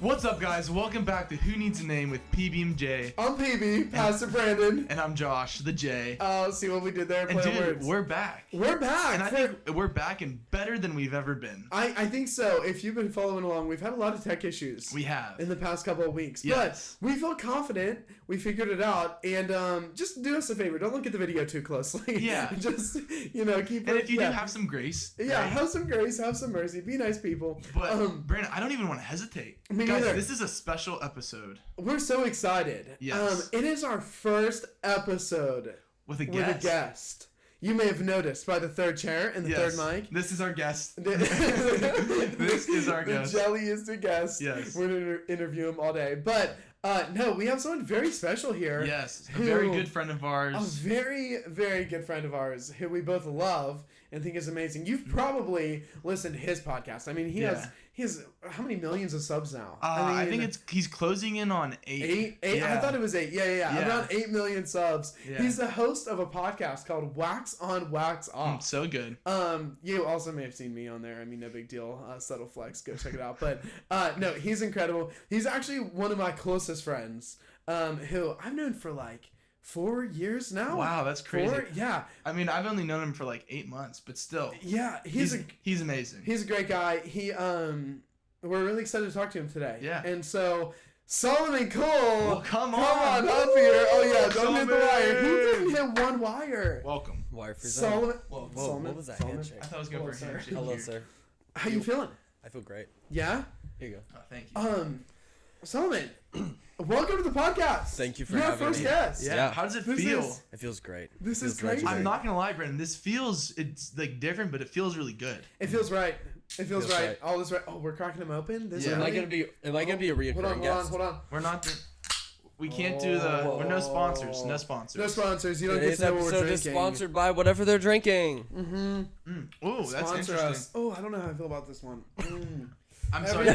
What's up, guys? Welcome back to Who Needs a Name with PB&J. I'm PB, Pastor Brandon. And I'm Josh, the J. Oh, see what we did there? And dude, words. we're back. We're back. And I think we're back and better than we've ever been. I think so. If you've been following along, we've had a lot of tech issues. We have. In the past couple of weeks. Yes. But we feel confident. We figured it out. And just do us a favor. Don't look at the video too closely. Yeah. Just, keep and it. And if you do, have some grace. Yeah, right? have some grace. Have some mercy. Be nice people. But, Brandon, I don't even want to hesitate. Me Guys, neither. this is a special episode. We're so excited. Yes. It is our first episode With a guest. You may have noticed by the third chair and the third mic. This is our guest. This is our guest. The jelly is the guest. Yes. We're going to interview him all day. But no, we have someone very special here. Yes. A very good friend of ours. A very, very good friend of ours who we both love and think is amazing. You've probably listened to his podcast. I mean, he has how many millions of subs now? I think he's closing in on 8. 8? Yeah. I thought it was 8. Yeah. Around 8 million subs. Yeah. He's the host of a podcast called Wax On, Wax Off. So good. You also may have seen me on there. I mean, no big deal. Subtle flex. Go check it out. But no, he's incredible. He's actually one of my closest friends who I've known for like 4 years now. Wow, that's crazy. 4? Yeah. I mean, I've only known him for like 8 months, but still. Yeah, he's amazing. He's a great guy. We're really excited to talk to him today. Yeah. And so Solomon Cole, well, come on up here. Oh yeah, don't Solomon. hit the wire. He didn't hit one wire. Welcome. Wire for Solomon. Whoa, Solomon. what was that Solomon. handshake? I thought I was going for a handshake. Hello, sir. How you feeling? I feel great. Yeah. Here you go. Oh, thank you. Solomon, welcome to the podcast. Thank you for You're our having first me. guest. Yeah. How does it feel? It feels great. This Feels is crazy. legendary. I'm not gonna lie, Brandon. It's like different, but it feels really good. It feels right. It feels right. right. All is right. Oh, we're cracking them open. This Yeah. Am I early? gonna be a reoccurring guest? Hold on. We're not. We can't do the. We're no sponsors. No sponsors. No sponsors. You don't get Today's to know what we're episode drinking. is sponsored by whatever they're drinking. Oh, that's Sponsor interesting. us. Oh, I don't know how I feel about this one. I'm sorry.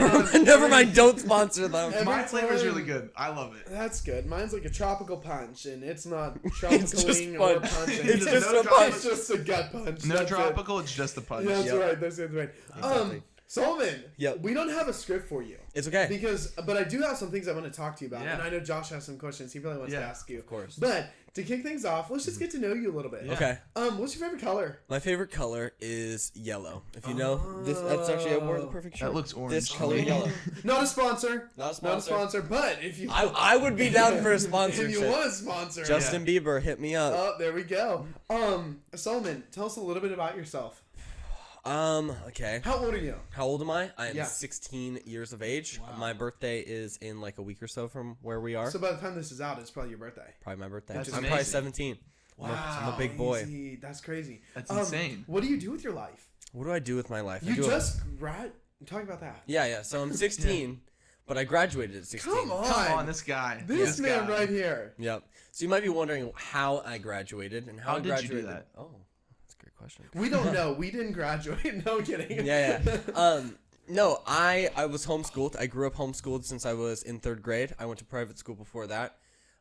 Never mind. Don't sponsor them. My flavor is really good. I love it. That's good. Mine's like a tropical punch, and it's not tropicaling or punch. punching. It's No just a tropical. punch. It's just a gut punch. No That's it. tropical. It's just a punch. Yeah, that's Yep. right. That's right. Exactly. Solomon. Yep. We don't have a script for you. It's okay. But I do have some things I want to talk to you about, Yeah. and I know Josh has some questions he probably wants to ask you. Of course. But to kick things off, let's just get to know you a little bit. Yeah. Okay. What's your favorite color? My favorite color is yellow. If you know this, that's actually I wore the perfect shirt. That looks orange. This to color me. yellow. Not a sponsor. Not a Not a sponsor. sponsor. But if you, I would be down for a if sponsorship. you want a sponsor, Justin Bieber, hit me up. Oh, there we go. Solomon, tell us a little bit about yourself. Okay. How old are you? How old am I? I am Yeah. 16 years of age. Wow. My birthday is in like a week or so from where we are. So by the time this is out, it's probably your birthday. Probably my birthday. That's I'm amazing. probably 17. I'm a big boy. Crazy. That's crazy. That's insane. What do you do with your life? What do I do with my life? You just talk about that. Yeah. So I'm 16, but I graduated at 16. Come on. Come on, this guy. This man guy. right here. Yep. So you might be wondering how I graduated and how How I did you do graduated. that? Oh, that's a great question. We don't know. We didn't graduate. No kidding. Yeah. No, I was homeschooled. I grew up homeschooled since I was in 3rd grade. I went to private school before that.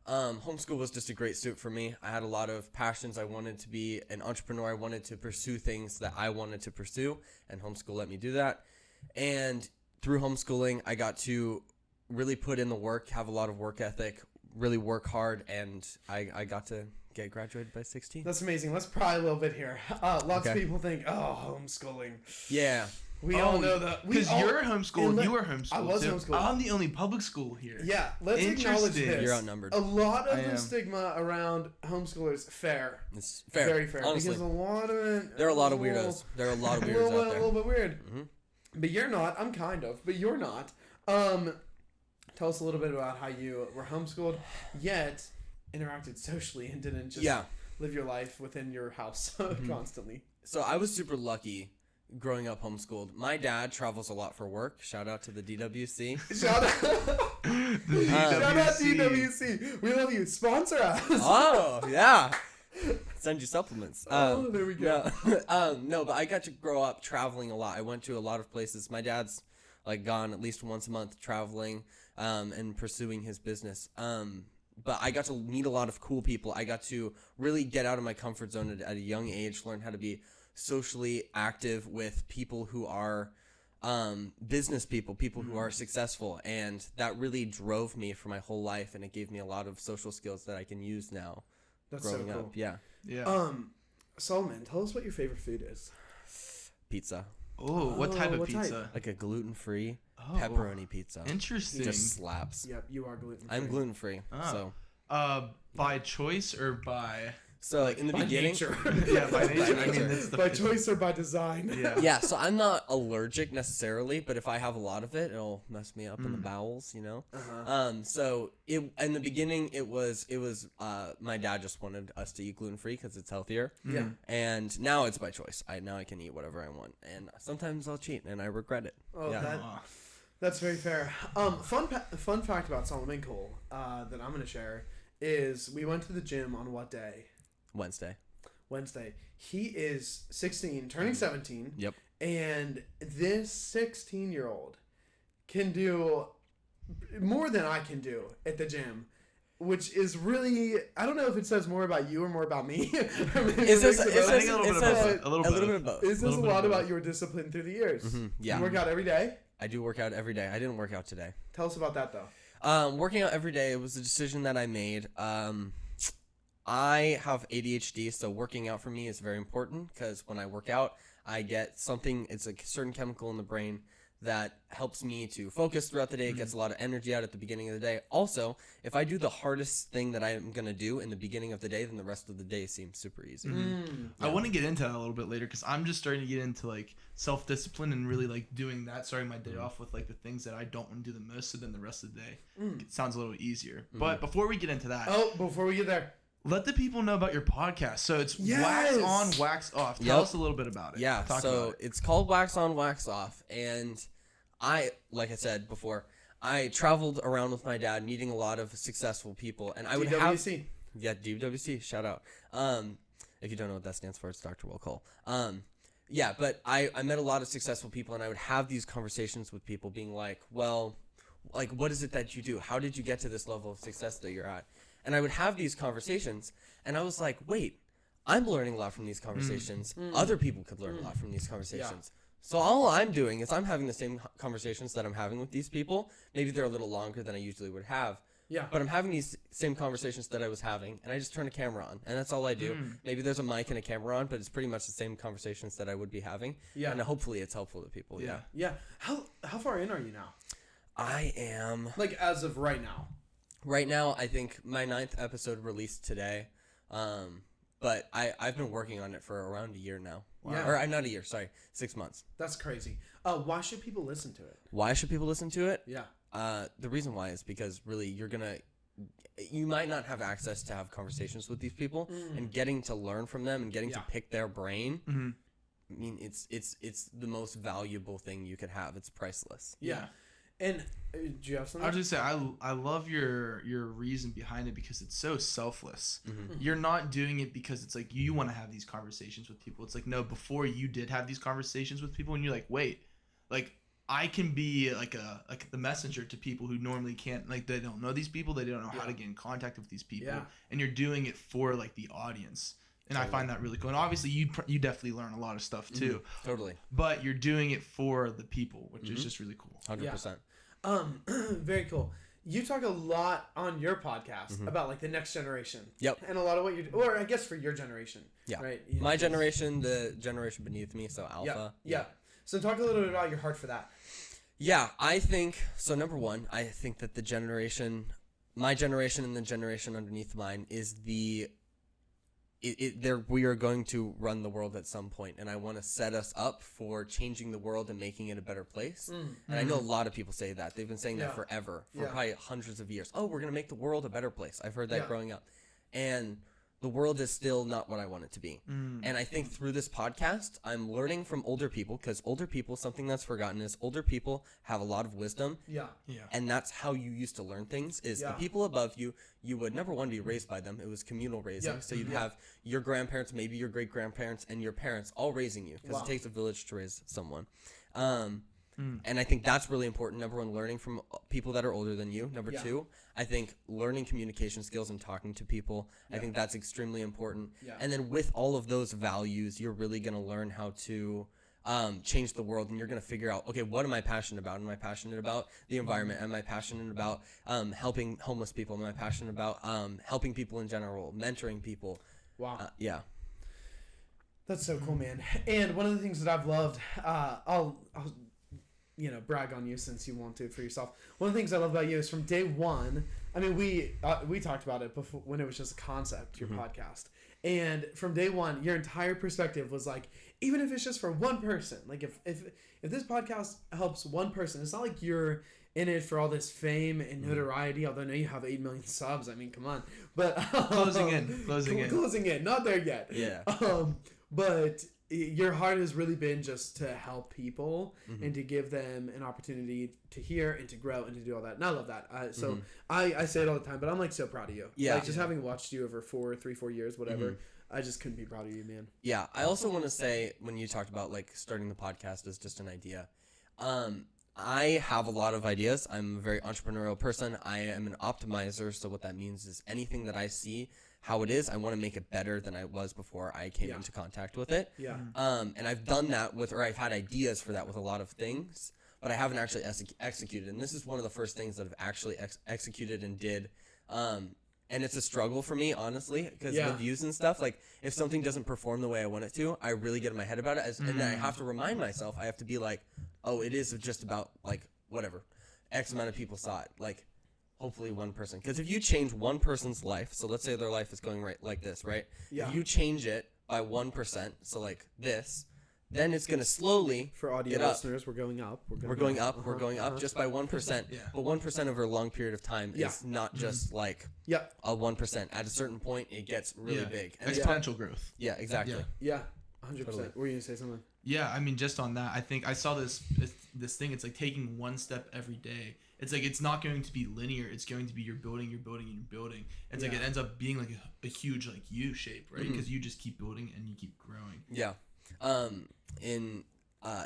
Homeschool was just a great suit for me. I had a lot of passions. I wanted to be an entrepreneur. I wanted to pursue things that I wanted to pursue, and homeschool let me do that. And through homeschooling, I got to really put in the work, have a lot of work ethic, really work hard, and I got to get graduated by 16. That's amazing. Let's pry a little bit here. Lots of Okay. people think, oh, homeschooling. Yeah. We all know that. Because you're homeschooled. You were homeschooled. I was too. homeschooled. I'm the only public school here. Yeah, let's acknowledge Interesting. this. You're outnumbered. A lot of I the am. stigma around homeschoolers, fair. It's fair. Very fair. Honestly. Because a lot of it. There are a lot of weirdos. There are a lot of A weirdos little, out a there. little bit weird. Mhm. But you're not. I'm kind of. But you're not. Tell us a little bit about how you were homeschooled, yet interacted socially and didn't just live your life within your house constantly. So I was super lucky growing up homeschooled. My dad travels a lot for work. Shout out to the DWC. Shout out, shout out DWC. We love you. Sponsor us. Oh, yeah. Send you supplements. Oh, there we go. No, but I got to grow up traveling a lot. I went to a lot of places. My dad's like gone at least once a month traveling and pursuing his business. But I got to meet a lot of cool people. I got to really get out of my comfort zone at a young age, learn how to be socially active with people who are business people who are successful, and that really drove me for my whole life, and it gave me a lot of social skills that I can use now. That's growing so cool. up. Yeah. Solomon, tell us what your favorite food is. Pizza. Oh, what type of what type? pizza? Like a gluten-free pepperoni pizza. Interesting. Just slaps. Yep, you are gluten-free. I'm gluten-free. Oh. So By choice or by? So like in the by beginning, nature. Yeah, by nature. I nature. mean, it's the By choice or by design. Yeah. yeah. So I'm not allergic necessarily, but if I have a lot of it, it'll mess me up in the bowels, you know. So in the beginning, it was my dad just wanted us to eat gluten free because it's healthier. Yeah. And now it's by choice. Now I can eat whatever I want, and sometimes I'll cheat, and I regret it. Oh, yeah. That's very fair. Fun fact about Solomon Cole that I'm going to share is we went to the gym on what day? Wednesday. He is 16, turning 17. Yep. And this 16-year-old can do more than I can do at the gym, which is really, I don't know if it says more about you or more about me. It says a little bit of both. It says a lot about your discipline through the years. Mm-hmm. Yeah. You work out every day? I do work out every day. I didn't work out today. Tell us about that, though. Working out every day, it was a decision that I made. I have ADHD, so working out for me is very important because when I work out, I get something, it's a certain chemical in the brain that helps me to focus throughout the day. It gets a lot of energy out at the beginning of the day. Also, if I do the hardest thing that I'm going to do in the beginning of the day, then the rest of the day seems super easy. I want to get into that a little bit later because I'm just starting to get into like self-discipline and really like doing that, starting my day off with like the things that I don't want to do the most, so then the rest of the day it sounds a little easier. But before we get into that, before we get there, let the people know about your podcast. So it's Yes! Wax On, Wax Off. Tell us a little bit about it. Yeah, Talk so about it. it's called Wax On, Wax Off. And like I said before, I traveled around with my dad, meeting a lot of successful people. And I would have... DWC. Yeah, DWC, shout out. If you don't know what that stands for, it's Dr. Will Cole. Yeah, but I met a lot of successful people, and I would have these conversations with people being like, well, like, what is it that you do? How did you get to this level of success that you're at? And I would have these conversations, and I was like, wait, I'm learning a lot from these conversations. Other people could learn a lot from these conversations. So all I'm doing is I'm having the same conversations that I'm having with these people. Maybe they're a little longer than I usually would have. Yeah. But I'm having these same conversations that I was having, and I just turn a camera on, and that's all I do. Maybe there's a mic and a camera on, but it's pretty much the same conversations that I would be having. Yeah. And hopefully it's helpful to people. Yeah. Yeah. How far in are you now? I am... Like, as of right now. Right now, I think my 9th episode released today, but I've been working on it for around a year now. Wow. Or not a year, sorry, 6 months. That's crazy. Why should people listen to it? Why should people listen to it? Yeah. The reason why is because really you might not have access to have conversations with these people, and getting to learn from them and getting to pick their brain. I mean, it's the most valuable thing you could have. It's priceless. Yeah. And do you have something? I was just say I love your reason behind it because it's so selfless. You're not doing it because it's like you want to have these conversations with people. It's like, no, before you did have these conversations with people, and you're like, wait, like I can be like the messenger to people who normally can't, like they don't know these people, they don't know how to get in contact with these people, and you're doing it for like the audience. And I find that really cool. And obviously, you definitely learn a lot of stuff too. Totally. But you're doing it for the people, which is just really cool. 100%. Very cool. You talk a lot on your podcast about like the next generation. Yep. And a lot of what you do, or I guess for your generation. Yeah. Right. My generation, the generation beneath me, so Alpha. Yeah. So talk a little bit about your heart for that. Yeah, I think so. Number one, I think that my generation and the generation underneath mine is we are going to run the world at some point, and I want to set us up for changing the world and making it a better place. And I know a lot of people say that. They've been saying that forever, for probably hundreds of years. Oh, we're going to make the world a better place. I've heard that growing up. And the world is still not what I want it to be. And I think through this podcast, I'm learning from older people, because older people, something that's forgotten is older people have a lot of wisdom. Yeah. And that's how you used to learn things, is the people above you, you would number one be raised by them. It was communal raising. So you'd have your grandparents, maybe your great grandparents, and your parents all raising you, because it takes a village to raise someone. And I think that's really important. Number one, learning from people that are older than you. Number two, I think learning communication skills and talking to people. I think that's extremely important. And then with all of those values, you're really going to learn how to change the world, and you're going to figure out, okay, what am I passionate about? Am I passionate about the environment? Am I passionate about helping homeless people? Am I passionate about helping people in general, mentoring people? Wow. Yeah. That's so cool, man. And one of the things that I've loved, I'll brag on you since you want to for yourself. One of the things I love about you is from day one. I mean, we talked about it before when it was just a concept, your podcast. And from day one, your entire perspective was like, even if it's just for one person, like if this podcast helps one person, it's not like you're in it for all this fame and notoriety. Although I know you have 8 million subs. I mean, come on. But closing in, not there yet. Yeah. But your heart has really been just to help people and to give them an opportunity to hear and to grow and to do all that. And I love that. I say it all the time, but I'm like so proud of you. Yeah. Like just having watched you over 4 years, whatever, I just couldn't be proud of you, man. Yeah. I also want to say, when you talked about like starting the podcast as just an idea, I have a lot of ideas. I'm a very entrepreneurial person. I am an optimizer. So what that means is anything that I see how it is, I want to make it better than I was before I came into contact with it. Yeah. And I've done that or I've had ideas for that with a lot of things, but I haven't actually executed. And this is one of the first things that I've actually executed and did. And it's a struggle for me, honestly, because the views and stuff. Like, if something doesn't perform the way I want it to, I really get in my head about it. And then I have to remind myself, I have to be like, oh, it is just about, like, whatever. X amount of people saw it. Like, hopefully one person. Because if you change one person's life, so let's say their life is going right like this, right? Yeah. If you change it by 1%, so like this, then it's going to slowly For audio listeners, we're going up. We're going up just by 1%. Yeah. But 1% over a long period of time is not just like a 1%. At a certain point, it gets really big. And exponential growth. Yeah, exactly. Yeah, 100%. Totally. Were you going to say something? Yeah, I mean, just on that, I think I saw this thing. It's like taking one step every day. It's like it's not going to be linear. It's going to be you're building. It's like it ends up being like a huge like U shape, right? Because you just keep building and you keep growing. Yeah. In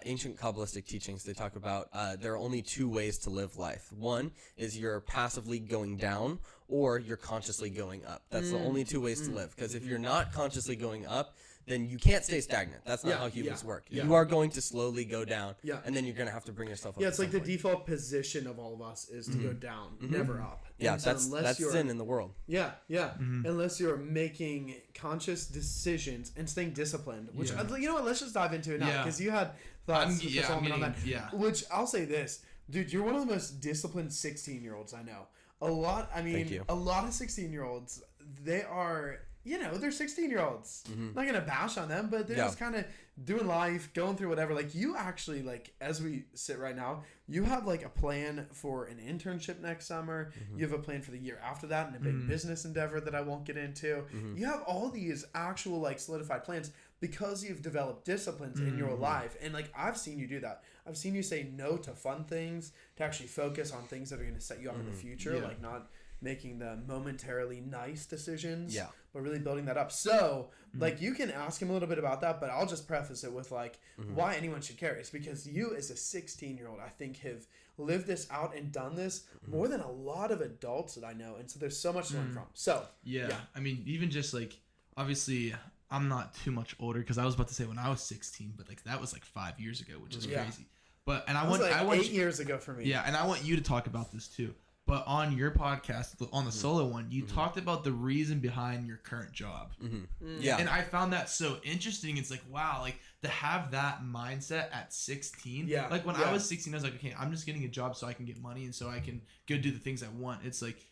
ancient Kabbalistic teachings, they talk about there are only 2 ways to live life. One is you're passively going down, or you're consciously going up. That's the only 2 ways to live. Because if you're not consciously going up, then you can't stay stagnant. That's not how humans work. Yeah. You are going to slowly go down, Yeah. and then you're going to have to bring yourself up. Yeah, it's like the default position of all of us is to go down, never up. Yeah, And so that's sin in the world. Yeah. Unless you're making conscious decisions and staying disciplined, which you know what? Let's just dive into it now because you had thoughts for Solomon on that. Yeah. Which I'll say this, dude, you're one of the most disciplined 16-year-olds I know. A lot of 16-year-olds, they are. They're 16-year-olds. Not gonna bash on them, but they're just kind of doing life, going through whatever. Like you actually, like as we sit right now, you have like a plan for an internship next summer. You have a plan for the year after that, and a big business endeavor that I won't get into. You have all these actual like solidified plans because you've developed disciplines in your life, and like I've seen you do that. I've seen you say no to fun things to actually focus on things that are going to set you up in the future, like not making the momentarily nice decisions, but really building that up. So, like, you can ask him a little bit about that, but I'll just preface it with, like, why anyone should care. It's because you, as a 16-year-old, I think, have lived this out and done this more than a lot of adults that I know. And so there's so much to learn from. So, yeah. I mean, even just, like, obviously, I'm not too much older because I was about to say when I was 16, but, like, that was, like, 5 years ago, which is crazy. But, and I want 8 years ago for me. Yeah, and I want you to talk about this, too. But on your podcast, on the solo one, you talked about the reason behind your current job. Yeah. And I found that so interesting. It's like, wow, like to have that mindset at 16. Yeah. Like when I was 16, I was like, okay, I'm just getting a job so I can get money and so I can go do the things I want. It's like,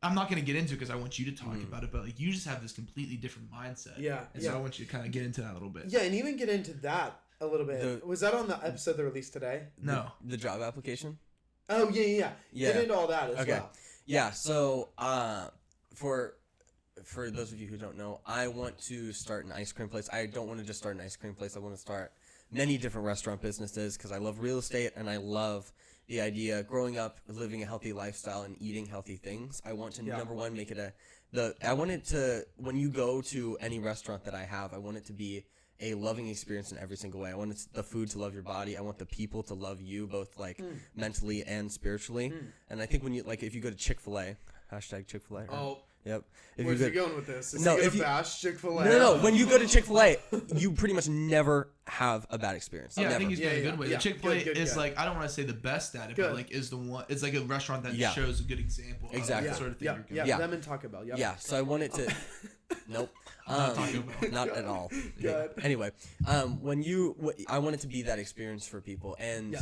I'm not going to get into it because I want you to talk about it, but like you just have this completely different mindset. Yeah. And so I want you to kind of get into that a little bit. Yeah, and even get into that a little bit. Was that on the episode that released today? No. The job application? Oh, yeah. Get into all that as well. Yeah, so for those of you who don't know, I want to start an ice cream place. I don't want to just start an ice cream place. I want to start many different restaurant businesses because I love real estate and I love the idea growing up living a healthy lifestyle and eating healthy things. I want to number one make it I want it to, when you go to any restaurant that I have, I want it to be a loving experience in every single way. I want the food to love your body. I want the people to love you, both like mentally and spiritually. And I think when you if you go to Chick-fil-A, hashtag Chick-fil-A. Oh, yep. Where's he going with this? Is No, he if gonna you bash Chick-fil-A? No. When you go to Chick-fil-A, you pretty much never have a bad experience. Yeah, I think he's going a good way. Yeah. The Chick-fil-A Good, is good. like, I don't want to say the best at it, Good. but like is the one. It's like a restaurant that Yeah. shows a good example. Exactly. Of the sort of thing Yeah, you're yeah, going. Yeah. them and Taco Bell. Yep. Yeah, so I wanted to. Nope. Not Taco Bell. Not at all. Good. Anyway, I wanted to be that experience for people, and Yeah.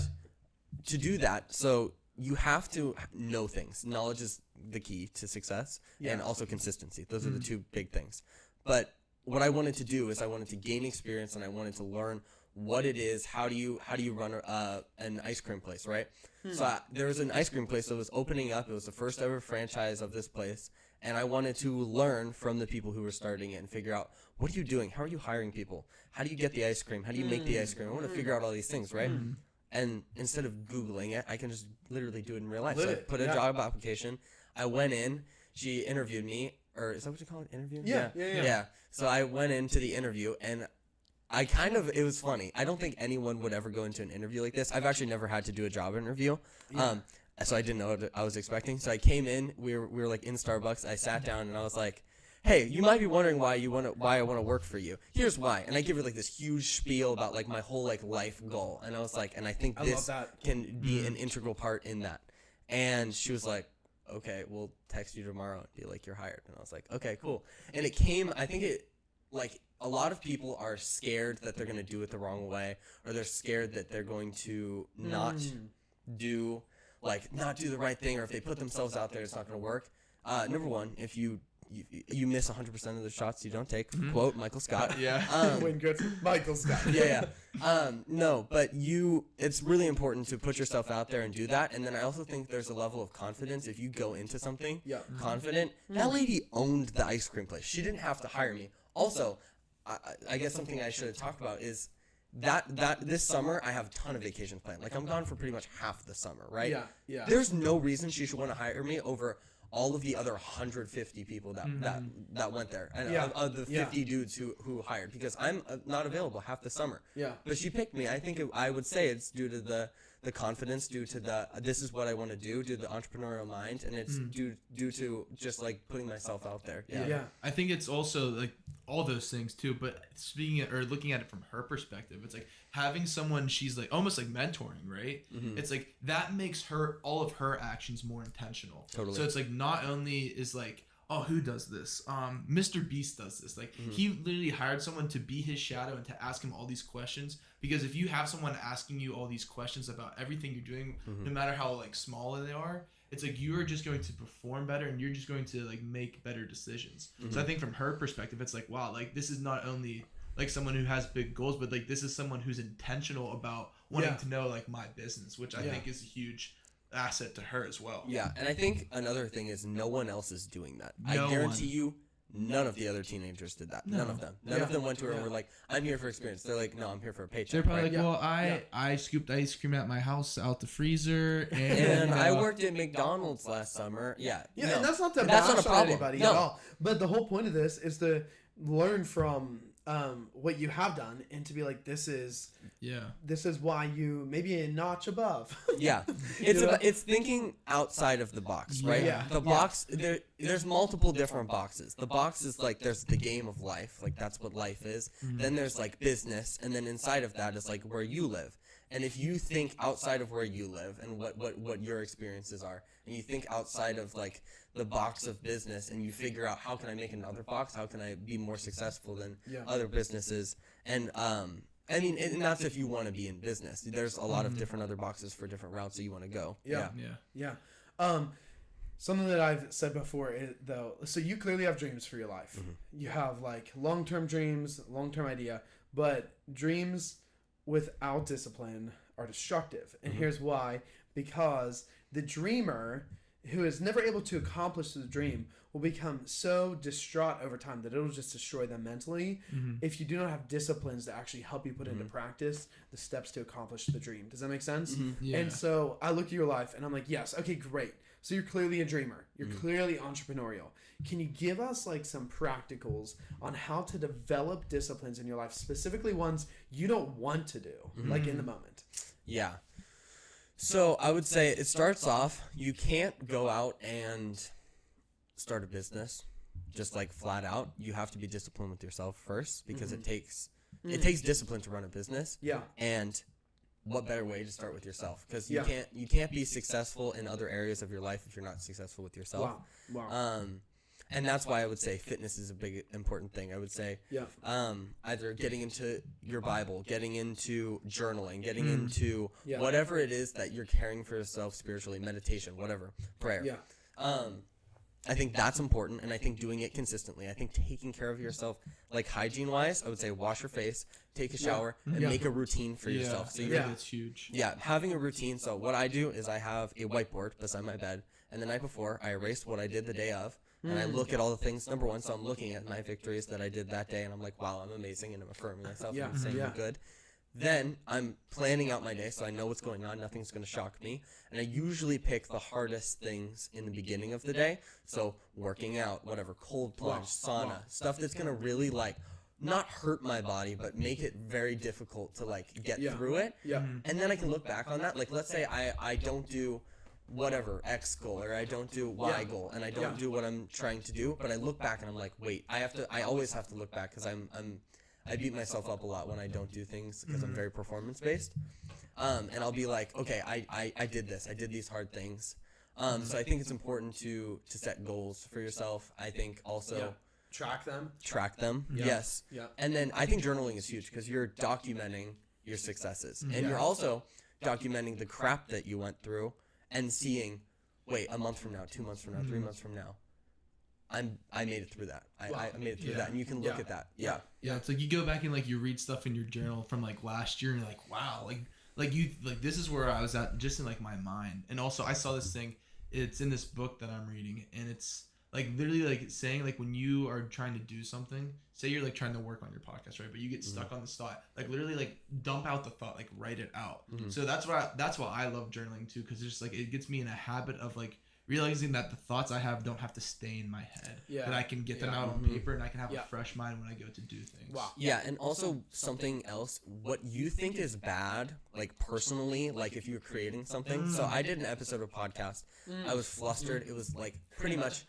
to do that, so you have to know things. Knowledge is the key to success, and Yeah. also consistency. Those are the two big things. But what I wanted to do is I wanted to gain experience, and I wanted to learn what it is. How do you run an ice cream place, right? So there was an ice cream place that was opening up. It was the first ever franchise of this place. And I wanted to learn from the people who were starting it and figure out, what are you doing? How are you hiring people? How do you get the ice cream? How do you make the ice cream? I want to figure out all these things, right? And instead of Googling it, I can just literally do it in real life. So I put a job application. I went in. She interviewed me. Or is that what you call it? Interview? Yeah. So I went into the interview, and it was funny. I don't think anyone would ever go into an interview like this. I've actually never had to do a job interview. So I didn't know what I was expecting. So I came in, we were like in Starbucks. I sat down and I was like, "Hey, you might be wondering why I want to work for you. Here's why." And I give her like this huge spiel about like my whole like life goal. And I was like, and I think this can be an integral part in that. And she was like, "Okay, we'll text you tomorrow and be like, you're hired." And I was like, "Okay, cool." And like a lot of people are scared that they're going to do it the wrong way, or they're scared that they're going to not do the right thing, or if they put themselves out there, it's not going to work. Number one, if you miss 100% of the shots you don't take, quote Michael Scott. Yeah. Wayne Gretzky, Michael Scott. No, but it's really important to put yourself out there and do that. And then I also think there's a level of confidence if you go into something confident. That lady owned the ice cream place. She didn't have to hire me. Also, I guess something I should have talked about is that this summer I have a ton of vacations planned. Like I'm gone for pretty much half the summer, right? Yeah. There's no reason she should want to hire me over all of the other 150 people that went there, and of the 50 dudes who hired, because I'm not available half the summer. Yeah. But she picked me. I think I would say it's due to the confidence, due to this is what I want to do, due to the entrepreneurial mind, and it's due to just like putting myself out there. Yeah. I think it's also like all those things too, but looking at it from her perspective, it's like having someone she's like almost like mentoring, right? It's like that makes all of her actions more intentional. Totally. So it's like not only is like, oh, who does this? Mr. Beast does this. Like he literally hired someone to be his shadow and to ask him all these questions, because if you have someone asking you all these questions about everything you're doing, no matter how like small they are, it's like you're just going to perform better and you're just going to like make better decisions. So I think from her perspective, it's like, wow, like this is not only like someone who has big goals, but like this is someone who's intentional about wanting to know like my business, which I think is a huge asset to her as well. Yeah, and I think another thing is no one else is doing that. I guarantee you, none of the other teenagers did that. None of them. None of them went to her and were like, "I'm here for experience." They're like, "No, I'm here for a paycheck." They're probably right? like, well, I scooped ice cream at my house out the freezer, and I worked at McDonald's last summer. Yeah, Yeah, no. and that's not to That's bash not a on problem. anybody No. at all. But the whole point of this is to learn from what you have done and to be like, this is why you maybe a notch above. Yeah, it's thinking outside of the box, right? Yeah. The box, there's multiple different boxes. The box is like there's the game of life, like that's what life is. Then there's like business, and then inside of that is like where you live. And if you think outside of where you live and what your experiences are, and you think outside of like the box of business, and you figure out how can I make another box? How can I be more successful than other businesses? And I mean, and that's if you want to be in business. There's a lot of different other boxes for different routes that you want to go. Yeah. Something that I've said before is, though, so you clearly have dreams for your life. You have like long-term dreams, long-term idea, but dreams without discipline are destructive. And here's why: because the dreamer who is never able to accomplish the dream will become so distraught over time that it'll just destroy them mentally if you do not have disciplines to actually help you put into practice the steps to accomplish the dream. Does that make sense? Yeah. And so I look at your life and I'm like, yes, okay, great. So you're clearly a dreamer. You're clearly entrepreneurial. Can you give us like some practicals on how to develop disciplines in your life, specifically ones you don't want to do, like in the moment? Yeah. So I would say it starts off, you can't go out and start a business just like flat out. You have to be disciplined with yourself first, because it takes it takes discipline to run a business. Yeah. And what better way to start with yourself? Because Yeah. you can't be successful in other areas of your life if you're not successful with yourself. Wow. And that's why I would say fitness is a big important thing. I would say Yeah. either getting into your Bible, getting into journaling, getting into Yeah. whatever it is that you're caring for yourself spiritually, meditation, whatever, prayer. Yeah. I think that's important, and I think doing it consistently. I think taking care of yourself, like hygiene-wise, I would say wash your face, take a shower, and make a routine for yourself. So that's huge. yeah, having a routine. So what I do is I have a whiteboard beside my bed, and the night before I erase what I did the day of, and I look at all the things. Number one, so I'm looking at my victories that I did that day, and I'm like, wow, I'm amazing, and I'm affirming myself, and I'm saying I'm good. Then I'm planning out my day so I know what's going on. Nothing's going to shock me. And I usually pick the hardest things in the beginning of the day. So working out, whatever, cold plunge, sauna, stuff that's going to really like not hurt my body, but make it very difficult to like get through it. Yeah. And then I can look back on that. Like, let's say I don't do whatever X goal, or I don't do Y goal, and I don't do what I'm trying to do, but I look back and I'm like, wait, I always have to look back because I beat myself up a lot when I don't do things because I'm very performance based. And I'll be like, okay, I did this. I did these hard things. So I think it's important to set goals for yourself. I think also track them. Yes. Yeah. And then I think journaling is huge because you're documenting your successes, and you're also documenting the crap that you went through and seeing, wait, a month from now, 2 months from now, 3 months from now, I made it through that. I made it through that, and you can look at that. Yeah. It's like you go back and like you read stuff in your journal from like last year, and you're like, wow, like this is where I was at just in like my mind. And also I saw this thing. It's in this book that I'm reading, and it's like literally like saying like when you are trying to do something, say you're like trying to work on your podcast, right? But you get stuck on this thought, like literally like dump out the thought, like write it out. So that's why I love journaling too, because it's just like it gets me in a habit of like realizing that the thoughts I have don't have to stay in my head. That I can get them out on paper, and I can have a fresh mind when I go to do things. Wow. Yeah, and also something else, what you think is bad, like personally, like if you're creating something. So I did an episode of a podcast. I was flustered. It was like pretty much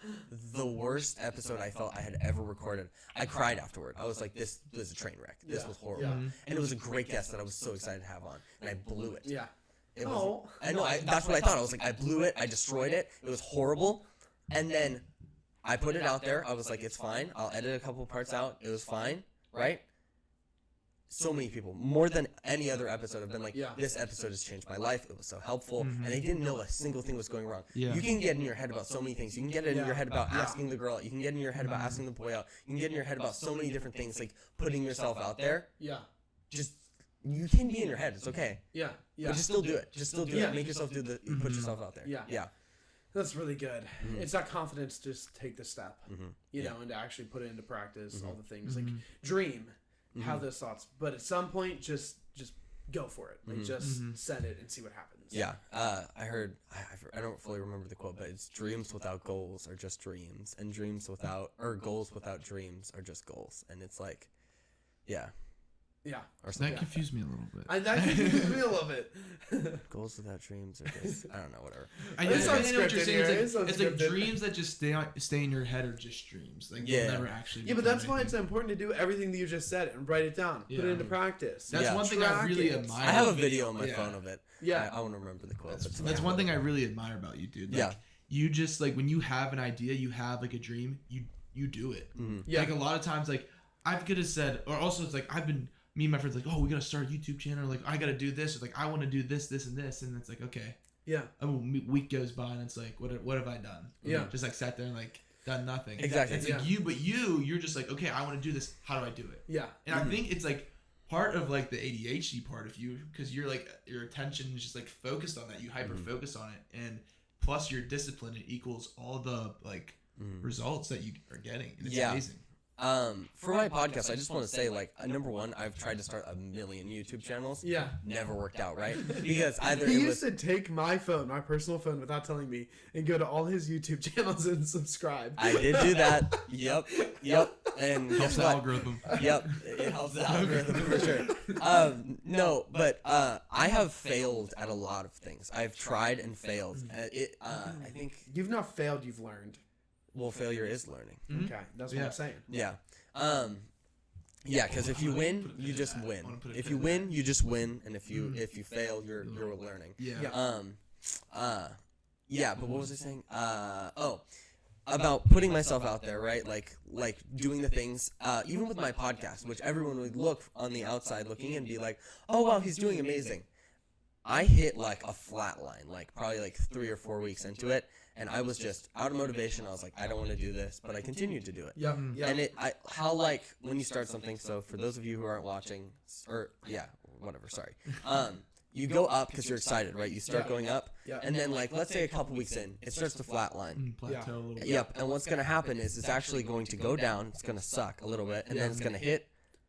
the worst episode I felt I had ever recorded. I cried afterward. I was like, this was a train wreck. This was horrible. And it was a great guest that I was so excited to have on, and I blew it. Yeah. It was, I know. That's what I thought. I was like, I blew it. I destroyed it. It was horrible. And then I put it out there. I was like, it's fine. I'll edit a couple parts out. It was fine, right? So many people, more than any other episode, have been like, this episode has changed my life. It was so helpful. And they didn't know a single thing was going wrong. You can get in your head about so many things. You can get in your head about asking the girl out. You can get in your head about asking the boy out. You can get in your head about so many different things, like putting yourself out there. Just you can be in your head. It's okay. But just still do it. Just still do it. Make yourself put yourself out there. Yeah. That's really good. It's that confidence to just take the step, you know, and to actually put it into practice, all the things. Like dream, have those thoughts. But at some point, just go for it. Like just set it and see what happens. Yeah. I heard, I don't fully remember the quote, but it's dreams without goals are just dreams. And goals without dreams are just goals. And it's like, yeah. Or something. That confused me a little bit. That confused me a little bit. Goals without dreams are just, I don't know, whatever. I know what you're saying. It's like dreams that just stay in your head are just dreams. Like you'll never actually. Yeah, but that's why it's important to do everything that you just said and write it down, put it into practice. That's one thing I really admire. I have a video on my phone of it. Yeah, I want to remember the quote. That's one thing I really admire about you, dude. Like, you just like when you have an idea, you have like a dream, you do it. Like a lot of times, like I could have said, or also it's like me and my friends like, oh, we gotta start a YouTube channel. Like, I gotta do this. Or like, I want to do this, this, and this. And it's like, okay. Yeah. A week goes by, and it's like, what have I done? Yeah. Just like sat there and like done nothing. Exactly. It's like you're just like, okay, I want to do this. How do I do it? Yeah. And I think it's like part of like the ADHD part of you, because you're like your attention is just like focused on that. You hyper focus on it, and plus your discipline, it equals all the like results that you are getting. And it's amazing. For my podcast, I just want to say, like, number one, I've tried to start a million YouTube channels. Yeah. Never worked out, right? Because either he used to take my personal phone, without telling me, and go to all his YouTube channels and subscribe. I did do that. Yep. And Helps the algorithm. Yep. It helps the algorithm for sure. No, but I have failed at a lot of things. I've tried and failed. I think You've not failed, you've learned. Well, failure is learning. Okay, that's what I'm saying. Yeah. Yeah, because if you win, you just win. If you win, you just win, and if you fail, you're learning. Yeah. Yeah. But what was I saying? About putting myself out there, right? Like doing the things, even with my podcast, which everyone would look on the outside looking and be like, oh wow, he's doing amazing. I hit like a flat line, like probably like 3 or 4 weeks into it, and I was just out of motivation. I was like, I don't want to do this, but I continued to do it. Yeah. And how like when you start something. So for those of you who aren't watching, or whatever, sorry. You go up because you're excited, right? You start going up, and then like let's say a couple weeks in, it starts to flatline. Plateau a little bit. Yep. And what's gonna happen is it's actually going to go down. It's gonna suck a little bit, and then it's gonna hit.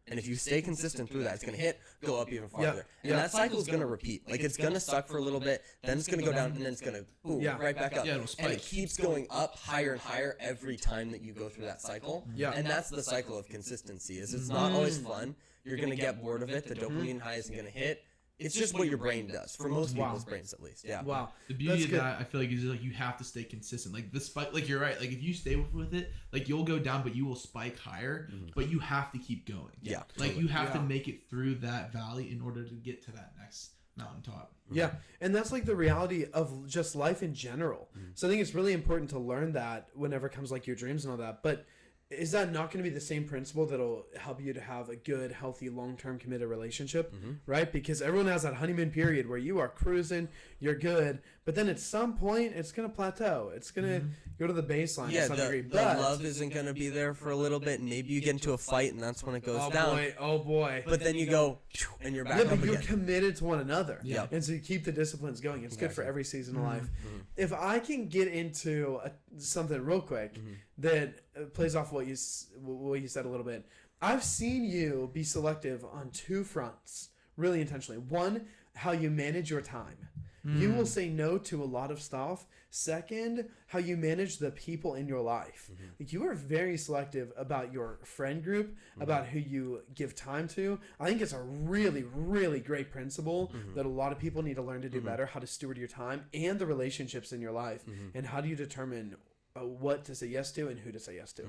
And if you stay consistent through that, it's going to hit, go up even farther. And that cycle is going to repeat. Like, it's going to suck for a little bit, then it's going to go down, and then it's going to boom, right back up. Yeah, it'll spike. And it keeps going up higher and higher every time that you go through that cycle. Yeah. And that's the cycle of consistency, is it's not always fun. You're going to get bored of it. The dopamine high isn't going to hit. It's just what your brain does, for most people's brains at least. Yeah. Wow. The beauty of that, I feel like, is like you have to stay consistent. Like the spike, like you're right. Like if you stay with it, like you'll go down, but you will spike higher. But you have to keep going. Yeah. Like you have to make it through that valley in order to get to that next mountaintop. Yeah, and that's like the reality of just life in general. So I think it's really important to learn that whenever it comes like your dreams and all that. But is that not going to be the same principle that'll help you to have a good, healthy, long-term committed relationship, right? Because everyone has that honeymoon period where you are cruising, you're good, but then at some point it's going to plateau. It's going to go to the baseline to some degree. The love isn't going to be there for a little bit, and maybe you get into a fight, and that's when it goes down. Oh boy! But then you go, and you're back Yeah, up but you're again. committed to one another. Yeah. And so you keep the disciplines going. It's good for every season of life. If I can get into something real quick that plays off what you said a little bit. I've seen you be selective on 2 fronts, really intentionally. One, how you manage your time. You will say no to a lot of stuff. Second, how you manage the people in your life. Like you are very selective about your friend group, about who you give time to. I think it's a really, really great principle that a lot of people need to learn to do better, how to steward your time and the relationships in your life. And how do you determine what to say yes to and who to say yes to?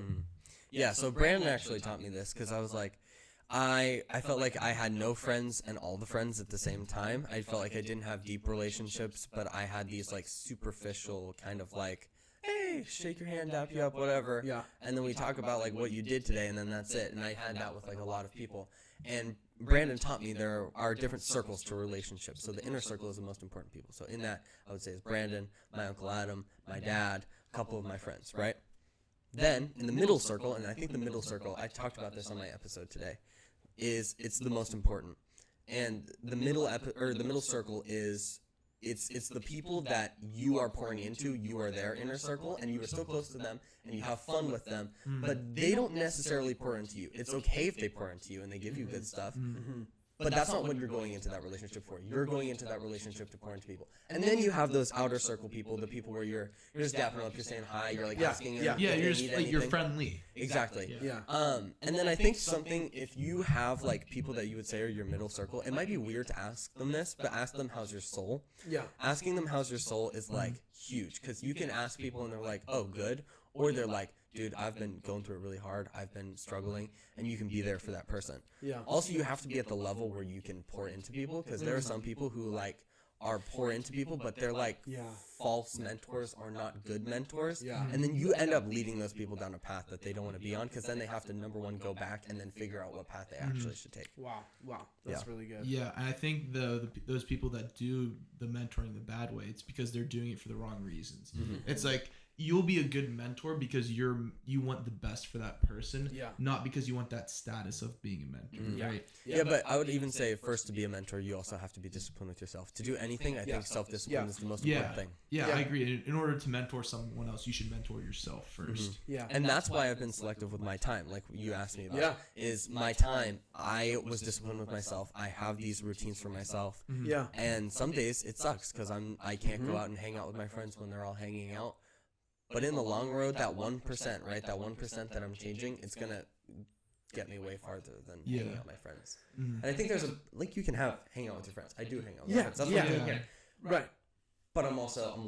Yeah, so Brandon actually taught me this because I was like, I felt like I had no friends and all the friends at the same time. I felt like I didn't have deep relationships, but I had these like superficial kind of like, hey, shake your hand, dap you up, whatever. Yeah. And then we talk about like what you did today, and then that's it. And I had that with like a lot of people. And Brandon taught me there are different circles to relationships. So the inner circle is the most important people. So in that, I would say is Brandon, my Uncle Adam, my dad, a couple of my friends, right? Then in the middle circle, and I think the middle circle, I talked about this on my episode today, it's the most important. And the middle circle is it's the people that you are pouring into. You are their inner circle, and you are so close to them, and you have fun with them. But they don't necessarily pour into you. It's okay if they pour into you and they give you good stuff. But that's not what you're going into that relationship for. You're going into that relationship to pour into people. And then you have those outer circle people, the people where you're just dapping them up, you're saying hi, you're like asking them. Yeah, if they you're just need like you're anything. friendly. Exactly. Yeah. And then I think something, if you have like people that you would say are your middle circle, it might be weird to ask them this, but ask them how's your soul. Yeah. Asking them how's your soul is like huge, because you can ask people and they're like, oh, good, or they're like, dude, I've been going through it really hard, I've been struggling, and you can be there for that person. Yeah. Also, you have to be at the level where you can pour into people, because there are some people who like are pour into people, but they're like false mentors or not good mentors. Yeah. And then you end up leading those people down a path that they don't want to be on, because then they have to, number one, go back and then figure out what path they actually should take. Wow. That's really good. Yeah, and I think those people that do the mentoring the bad way, it's because they're doing it for the wrong reasons. It's like you'll be a good mentor because you want the best for that person, not because you want that status of being a mentor, right? Yeah, but I would even say first, to be a mentor, you also have to be disciplined with yourself. To do anything, I think self-discipline is the most important thing. Yeah, I agree. In order to mentor someone else, you should mentor yourself first. Yeah. And that's why I've been selective with my time, like you asked me about. Is my time, I was disciplined with myself. I have these routines for myself. Yeah. And some days it sucks because I can't go out and hang out with my friends when they're all hanging out. But in the long road, that 1%, right? That 1% that I'm changing, it's going to get me way farther than hanging out with my friends. And I think there's you can hang out with your friends. I do hang out with my friends. That's what I'm doing. Right. But I'm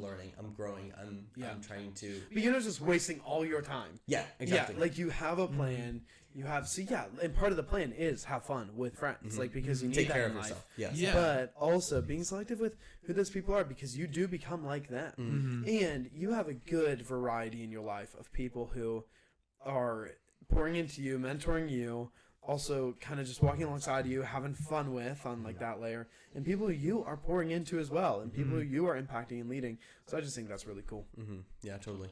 learning, I'm growing, I'm trying to. But you're not just wasting all your time. Yeah, exactly. Yeah, like you have a plan, you have and part of the plan is have fun with friends, like because you need Take that care in of life. yourself. Yes. Yeah. But also being selective with who those people are, because you do become like them, and you have a good variety in your life of people who are pouring into you, mentoring you, also kind of just walking alongside you, having fun with on like that layer, and people who you are pouring into as well, and people who you are impacting and leading. So I just think that's really cool. Yeah, totally.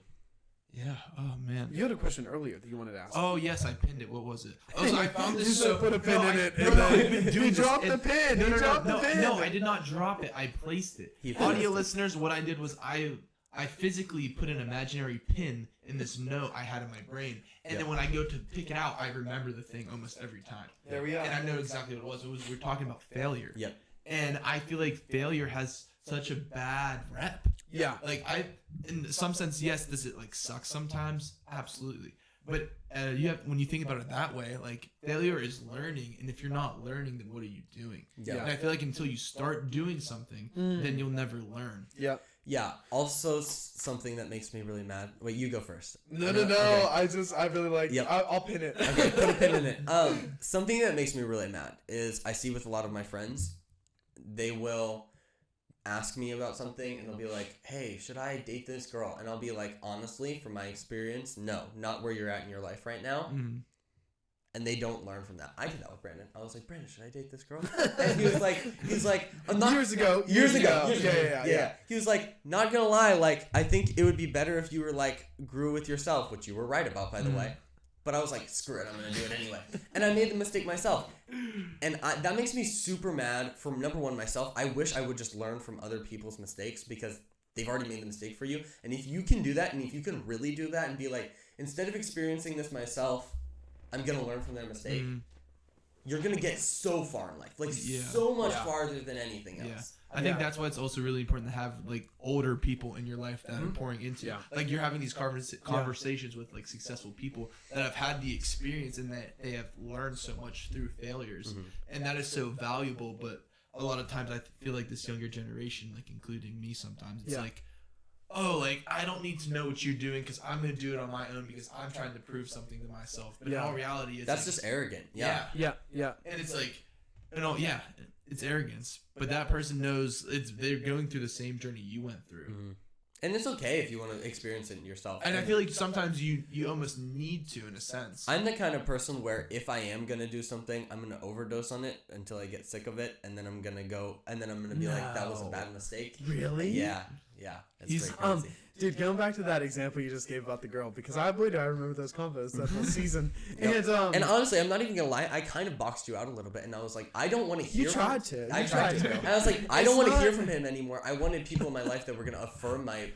Yeah. Oh man. You had a question earlier that you wanted to ask. Oh yes, I pinned it. What was it? Oh, so I found this. You So put a pin in it. No, and I've then been doing he this, dropped and- the pin. No, He no, dropped no, the pin. no, I did not drop it. I placed it. He placed Audio it. listeners, what I did was I physically put an imaginary pin in this note I had in my brain, and then when I go to pick it out, I remember the thing almost every time. There we are. And I know exactly what it was. We were talking about failure. Yep. And I feel like failure has such a bad rep. Yeah. Like in some sense, yes, does it like suck sometimes? Absolutely. But when you think about it that way, like failure is learning, and if you're not learning, then what are you doing? Yeah. And I feel like until you start doing something, then you'll never learn. Yeah. Yeah. Also, something that makes me really mad. Wait, you go first. No. Okay. I really like. Yep. I'll pin it. Okay, put a pin in it. Something that makes me really mad is I see with a lot of my friends, they will ask me about something and they'll be like, hey, should I date this girl? And I'll be like, honestly, from my experience, no, not where you're at in your life right now. And they don't learn from that. I did that with Brandon. I was like, Brandon, should I date this girl? And he was like, I'm not. Years ago. Yeah. He was like, not gonna lie, like, I think it would be better if you were like, grew with yourself, which you were right about, by the way. But I was like, screw it, I'm gonna do it anyway. And I made the mistake myself. And that makes me super mad from number one, myself. I wish I would just learn from other people's mistakes because they've already made the mistake for you. And if you can do that, and if you can really do that and be like, instead of experiencing this myself, I'm gonna learn from their mistake. You're gonna get so far in life, like so much farther than anything else. Yeah. I think that's why it's also really important to have like older people in your life that are pouring into. Yeah. Like you're having these conversations with like successful people that have had the experience and that they have learned so much through failures, and that is so valuable. But a lot of times I feel like this younger generation, like including me, sometimes it's like, oh, like I don't need to know what you're doing because I'm gonna do it on my own because I'm trying to prove something to myself. But in all reality, it's That's like, just arrogant. Yeah. And it's like, it's arrogance. But that person knows they're going through the same journey you went through. And it's okay if you want to experience it yourself. And I feel like sometimes you almost need to, in a sense. I'm the kind of person where if I am gonna do something, I'm gonna overdose on it until I get sick of it, and then I'm gonna go, and then I'm gonna be like, that was a bad mistake. Really? Yeah. It's pretty crazy. Dude, going back to that example you just gave about the girl, because I remember those combos that whole season. Yep. And honestly, I'm not even gonna lie, I kind of boxed you out a little bit, and I was like, I don't want to hear. You tried to. I tried to. And I was like, I don't want to hear from him anymore. I wanted people in my life that were gonna affirm my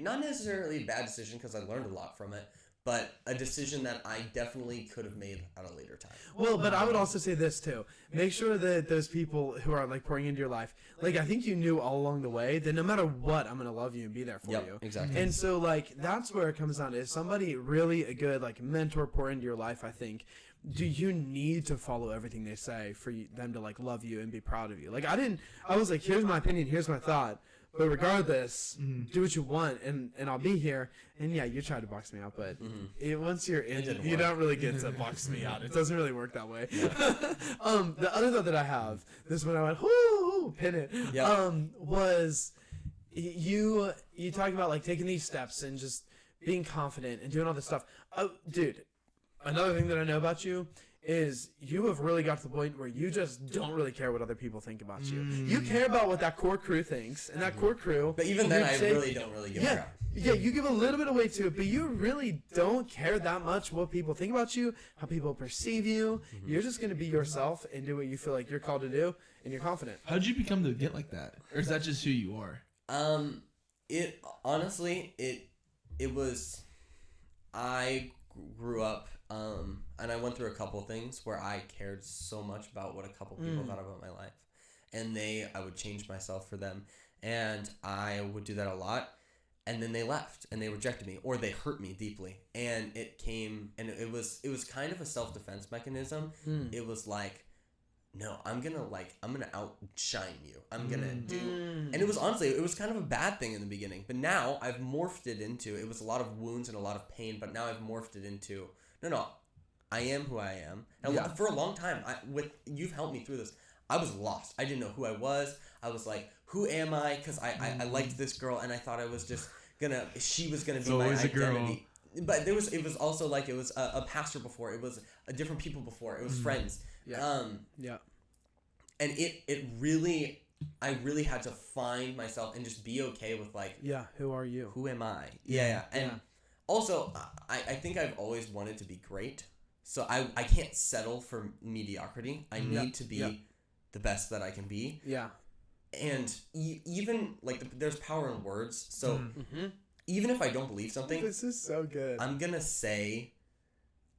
not necessarily a bad decision because I learned a lot from it, but a decision that I definitely could have made at a later time. Well, but I would also say this too. Make sure that those people who are like pouring into your life, like I think you knew all along the way that no matter what, I'm gonna love you and be there for you. Exactly. And so like that's where it comes down to, is somebody really a good like mentor pour into your life, I think. Do you need to follow everything they say for them to like love you and be proud of you? Like I was like, here's my opinion, here's my thought. But regardless, do what you want, and I'll be here. And yeah, you tried to box me out, but once you're in, you don't really get to box me out. It doesn't really work that way. Yeah. The other thought that I have, this one I went, whoo, pin it, was you talk about like taking these steps and just being confident and doing all this stuff. Oh, dude, another thing that I know about you is you have really got to the point where you just don't really care what other people think about you. You care about what that core crew thinks, and that core crew. But even then, I really don't really give a crap. Yeah, you give a little bit of weight to it, but you really don't care that much what people think about you, how people perceive you. You're just going to be yourself and do what you feel like you're called to do, and you're confident. How did you become to get like that? Or is that just who you are? It honestly, it was, I grew up, and I went through a couple things where I cared so much about what a couple people thought about my life, and I would change myself for them, and I would do that a lot, and then they left and they rejected me or they hurt me deeply, and it was kind of a self-defense mechanism. It was like, no, I'm gonna outshine you. I'm gonna do, and it was honestly, it was kind of a bad thing in the beginning, but now I've morphed it into, it was a lot of wounds and a lot of pain, but now I've morphed it into, no, I am who I am. And for a long time, you've helped me through this. I was lost. I didn't know who I was. I was like, who am I? Because I liked this girl, and I thought I was just she was gonna be my identity. But it was also like it was a pastor before. It was a different people before. It was friends. Yeah. And it really, I really had to find myself and just be okay with like. Yeah. Who are you? Who am I? Yeah. And also, I think I've always wanted to be great. So I can't settle for mediocrity. I need to be the best that I can be. Yeah. And even like there's power in words. So even if I don't believe something, this is so good. I'm gonna say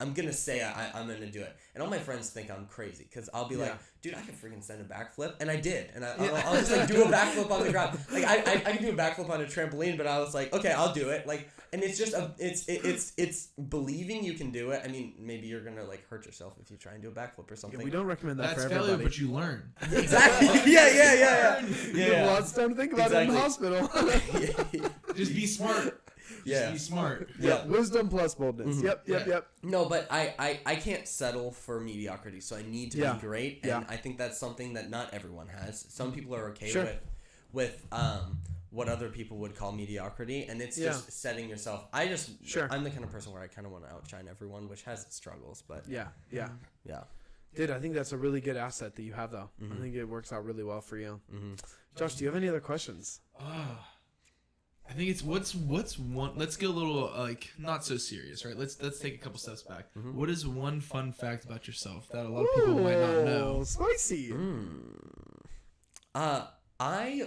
I'm gonna do it, and all my friends think I'm crazy because I'll be like, dude, I can freaking send a backflip, and I did, and I'll just like do a backflip on the ground. Like I can do a backflip on a trampoline, but I was like, okay, I'll do it. Like, and it's just it's believing you can do it. I mean, maybe you're gonna like hurt yourself if you try and do a backflip or something. Yeah, we don't recommend that That's for failure, everybody. but you learn. Exactly. Yeah. You have lots of time to think about it in the hospital. Just be smart. Just be smart. Yeah. Wisdom plus boldness. Mm-hmm. Yep. No, but I can't settle for mediocrity, so I need to be great, and I think that's something that not everyone has. Some people are okay with what other people would call mediocrity, and it's just setting yourself. I'm the kind of person where I kind of want to outshine everyone, which has its struggles, but yeah. Dude, I think that's a really good asset that you have, though. I think it works out really well for you. Josh, do you have any other questions? I think it's what's one. Let's get a little like not so serious, right? Let's take a couple steps back. What is one fun fact about yourself that a lot of people might not know? Spicy.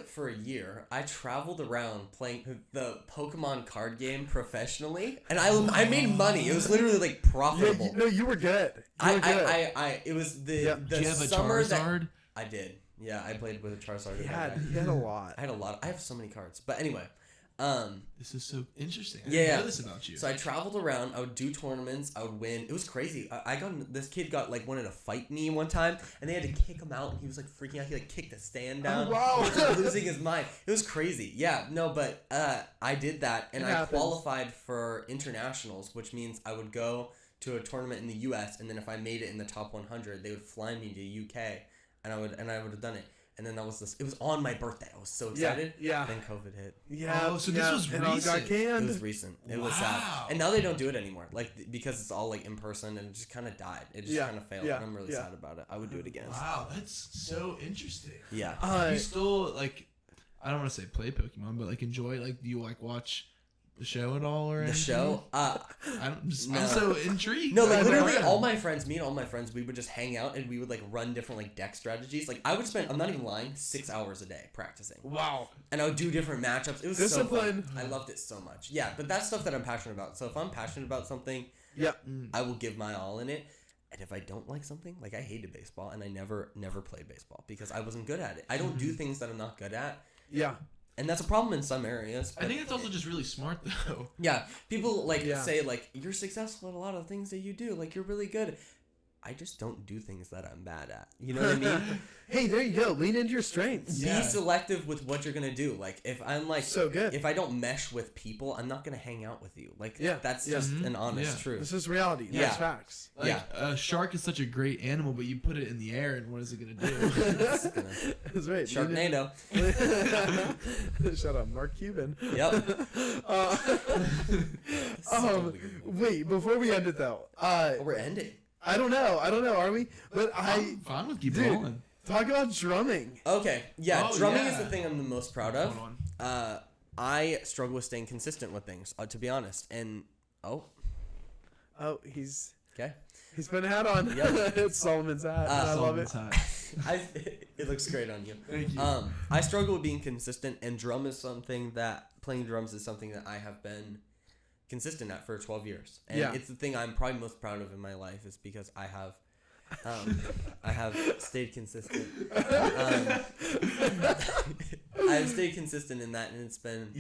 For a year, I traveled around playing the Pokemon card game professionally, and I made money. It was literally like profitable. No, you were good. It was the Do you have a summer Charizard? I did. Yeah, I played with a Charizard. He had a lot. I had a lot. I have so many cards. But anyway, this is so interesting. I didn't know this about you. So I traveled around. I would do tournaments. I would win. It was crazy. This kid wanted to fight me one time, and they had to kick him out. And he was like freaking out. He like kicked the stand down. Oh, wow. He was like, losing his mind. It was crazy. Yeah, no, but I did that, and I qualified for internationals, which means I would go to a tournament in the U.S. and then if I made it in the top 100, they would fly me to U.K. and I would have done it. And then it was on my birthday. I was so excited. Yeah. Then COVID hit. Yeah. Oh, so this was recent. It was recent. It was sad. And now they don't do it anymore. Like, because it's all like in person and it just kind of died. It just kind of failed. And I'm really sad about it. I would do it again. Wow, that's so interesting. Yeah. You still like, I don't want to say play Pokemon, but like enjoy, like, do you like watch the show at all or anything? The show? I'm so intrigued. No, like literally me and all my friends, we would just hang out and we would like run different like deck strategies. Like I would spend, I'm not even lying, 6 hours a day practicing. Wow. And I would do different matchups. It was discipline. So fun. I loved it so much. Yeah, but that's stuff that I'm passionate about. So if I'm passionate about something, I will give my all in it. And if I don't like something, like I hated baseball and I never played baseball because I wasn't good at it. I don't do things that I'm not good at. Yeah. And that's a problem in some areas. I think it's also just really smart though. Yeah. People say like you're successful at a lot of things that you do. Like you're really good. I just don't do things that I'm bad at. You know what I mean? Hey, there you go. Lean into your strengths. Be selective with what you're going to do. Like if I'm like so good. If I don't mesh with people, I'm not going to hang out with you. Like that's just an honest truth. This is reality. That's facts. Like, a shark is such a great animal, but you put it in the air and what is it going to do? That's right. Sharknado. Shut up, Mark Cuban. Yep. Wait, before we end it though. We're ending. I don't know. Are we? But I'm fine with keep rolling. Talk about drumming. Okay. Yeah, drumming is the thing I'm the most proud of. I struggle with staying consistent with things, to be honest. And he's okay. He's putting a hat on. Yep. It's Solomon's hat. I love it. It looks great on you. Thank you. I struggle with being consistent, and playing drums is something that I have been consistent at for 12 years. And it's the thing I'm probably most proud of in my life is because I have stayed consistent. I've stayed consistent in that, and it's been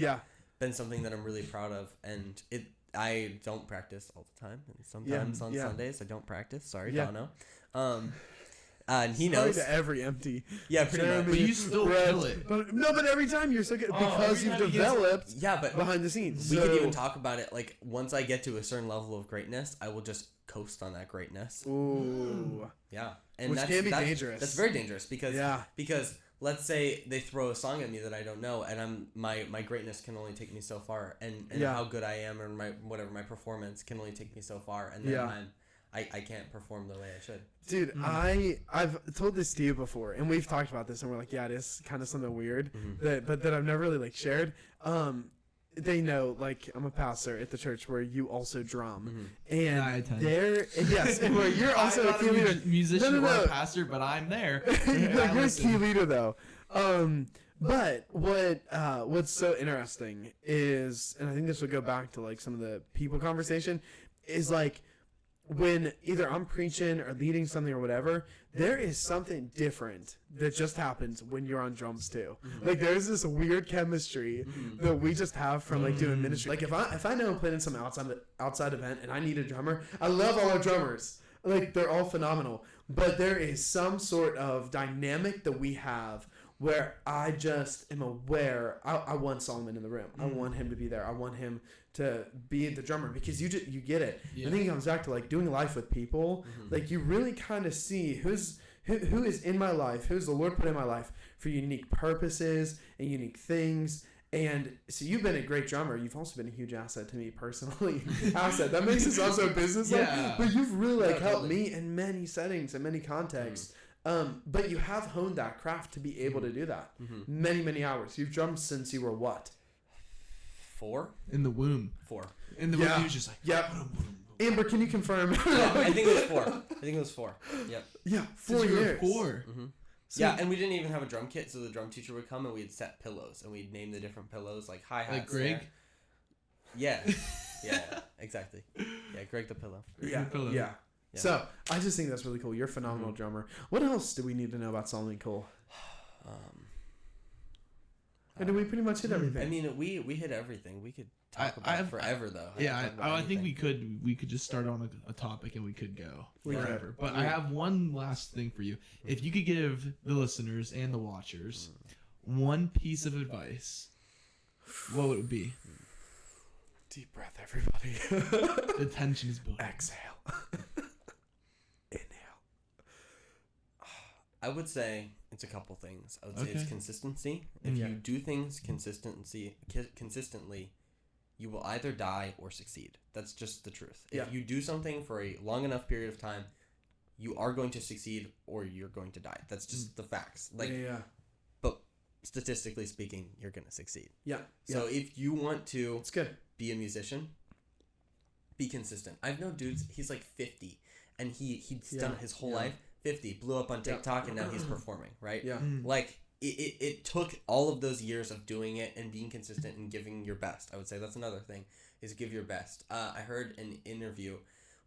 something that I'm really proud of. And I don't practice all the time, and sometimes on Sundays I don't practice. Sorry, Dono. And he knows. Sorry to every empty. Yeah, pretty much. But you still kill it. But every time you're so good because you've developed but behind the scenes. We could even talk about it. Like once I get to a certain level of greatness, I will just coast on that greatness. Ooh. Yeah. And Which can be dangerous. That's very dangerous because let's say they throw a song at me that I don't know, and my greatness can only take me so far, and how good I am or my performance can only take me so far, and then I can't perform the way I should. Dude, I've told this to you before, and we've talked about this, and we're like, yeah, it is kind of something weird that I've never really like shared. They know, like, I'm a pastor at the church where you also drum, and and where you're also a key leader, musician or a pastor, but I'm there. You're a key leader though. But what's so interesting is, and I think this will go back to like some of the people conversation, is like when either I'm preaching or leading something or whatever, there is something different that just happens when you're on drums too. Like there's this weird chemistry that we just have from like doing ministry. Like if I know I'm playing in some outside event and I need a drummer, I love all our drummers. Like they're all phenomenal. But there is some sort of dynamic that we have where I just am aware. I want Solomon in the room. I want him to be there. I want him to be the drummer because you get it. I think it comes back to like doing life with people. Like you really kind of see who is in my life, who's the Lord put in my life for unique purposes and unique things. And so you've been a great drummer. You've also been a huge asset to me personally. That makes us also business. But you've really helped me in many settings and many contexts. But you have honed that craft to be able to do that. Many hours. You've drummed since you were what? 4? In the womb. 4. In the womb, he was just like... Yep. Amber, can you confirm? I think it was 4. Yep. Yeah, 4 years. 4. So and we didn't even have a drum kit, so the drum teacher would come and we'd set pillows, and we'd name the different pillows, like hi-hats. Like Greg? Yeah, exactly. Yeah, Greg the pillow. Yeah. So, I just think that's really cool. You're a phenomenal drummer. What else do we need to know about Solomon Cole? And we pretty much hit everything. I mean, we hit everything. We could talk about it forever, though. I think we could just start on a topic and we could go forever. But I have one last thing for you. If you could give the listeners and the watchers one piece of advice, what would it be? Deep breath, everybody. The tension is building. Exhale. Inhale. I would say it's a couple things. I would say it's consistency. If you do things consistently, you will either die or succeed. That's just the truth. If you do something for a long enough period of time, you are going to succeed or you're going to die. That's just the facts. But statistically speaking, you're going to succeed. So if you want to be a musician, be consistent. I've known dudes, he's like 50 and he's done his whole life. 50, blew up on TikTok, and now he's performing, right? Like, it took all of those years of doing it and being consistent and giving your best. I would say that's another thing, is give your best. I heard an interview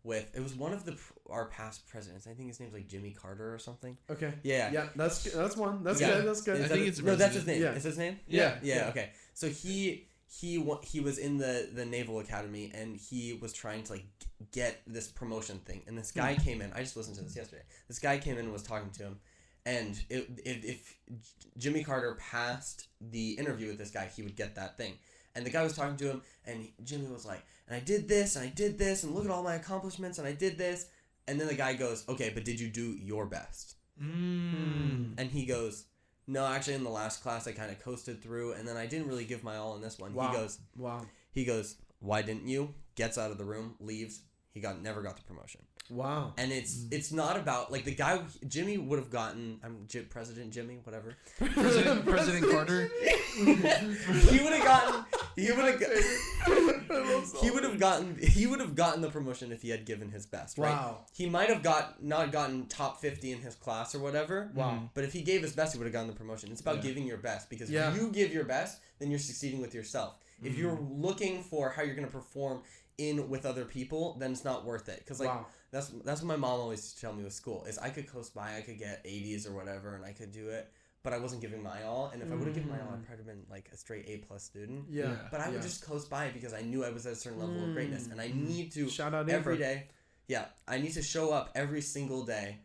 with, it was one of our past presidents. I think his name's like Jimmy Carter or something. Okay. Yeah, that's one. That's good. That's good. I think it's no, that's his name. Yeah. Is his name? Yeah. Okay. So he was in the Naval Academy, and he was trying to like get this promotion thing, and this guy came in. I just listened to this yesterday. This guy came in and was talking to him, and if Jimmy Carter passed the interview with this guy, he would get that thing. And the guy was talking to him, and Jimmy was like, and I did this, and look at all my accomplishments, and I did this. And then the guy goes, okay, but did you do your best? And he goes, no, actually in the last class I kind of coasted through, and then I didn't really give my all in this one. He goes, why didn't you? Gets out of the room, leaves. He never got the promotion. Wow. And it's not about, like, the guy, Jimmy would have gotten, President Jimmy, whatever. President Carter. He would have gotten the promotion if he had given his best, right? Wow. He might have not gotten top 50 in his class or whatever. Wow. But if he gave his best, he would have gotten the promotion. It's about giving your best, because if you give your best, then you're succeeding with yourself. If you're looking for how you're going to perform with other people, then it's not worth it. Because that's what my mom always used to tell me with school, is I could coast by, I could get 80s or whatever, and I could do it, but I wasn't giving my all. And if I would have given my all, I'd probably been like a straight A+ student. But I would just coast by because I knew I was at a certain level of greatness, and I need to shout out every day. I need to show up every single day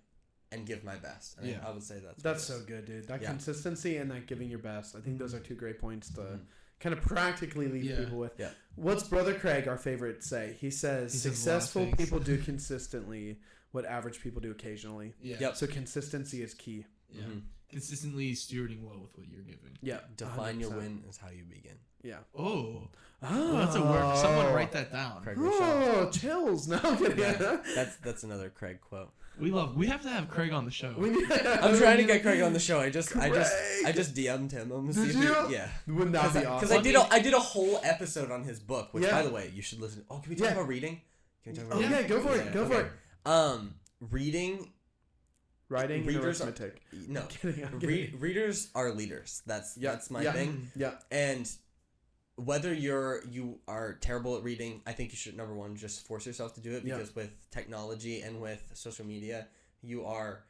and give my best. And I would say that's so good, dude. That consistency and that giving your best. I think those are two great points to kind of practically leave people with. Yeah. What's Brother Craig, our favorite, say? He says, successful people do consistently what average people do occasionally. Yeah. Yep. So consistency is key. Yeah. Consistently stewarding well with what you're giving. Yeah. Define 100%. your win is how you begin. Yeah. Oh. Well, that's a word. Someone write that down. Craig Oh, chills. No, I'm kidding. That's another Craig quote. We have to have Craig on the show. I'm trying to get Craig on the show. I just DM'd him. I'm Did you? Yeah. Wouldn't that be awesome? Because I did a whole episode on his book, which by the way you should listen. Oh, can we talk about reading? Can we talk about reading? Yeah, go for it. Go for it. Reading. Writing Readers and arithmetic. No. I'm kidding. Readers are leaders. That's my thing. Yeah. And whether you are terrible at reading, I think you should, number one, just force yourself to do it, because with technology and with social media, you are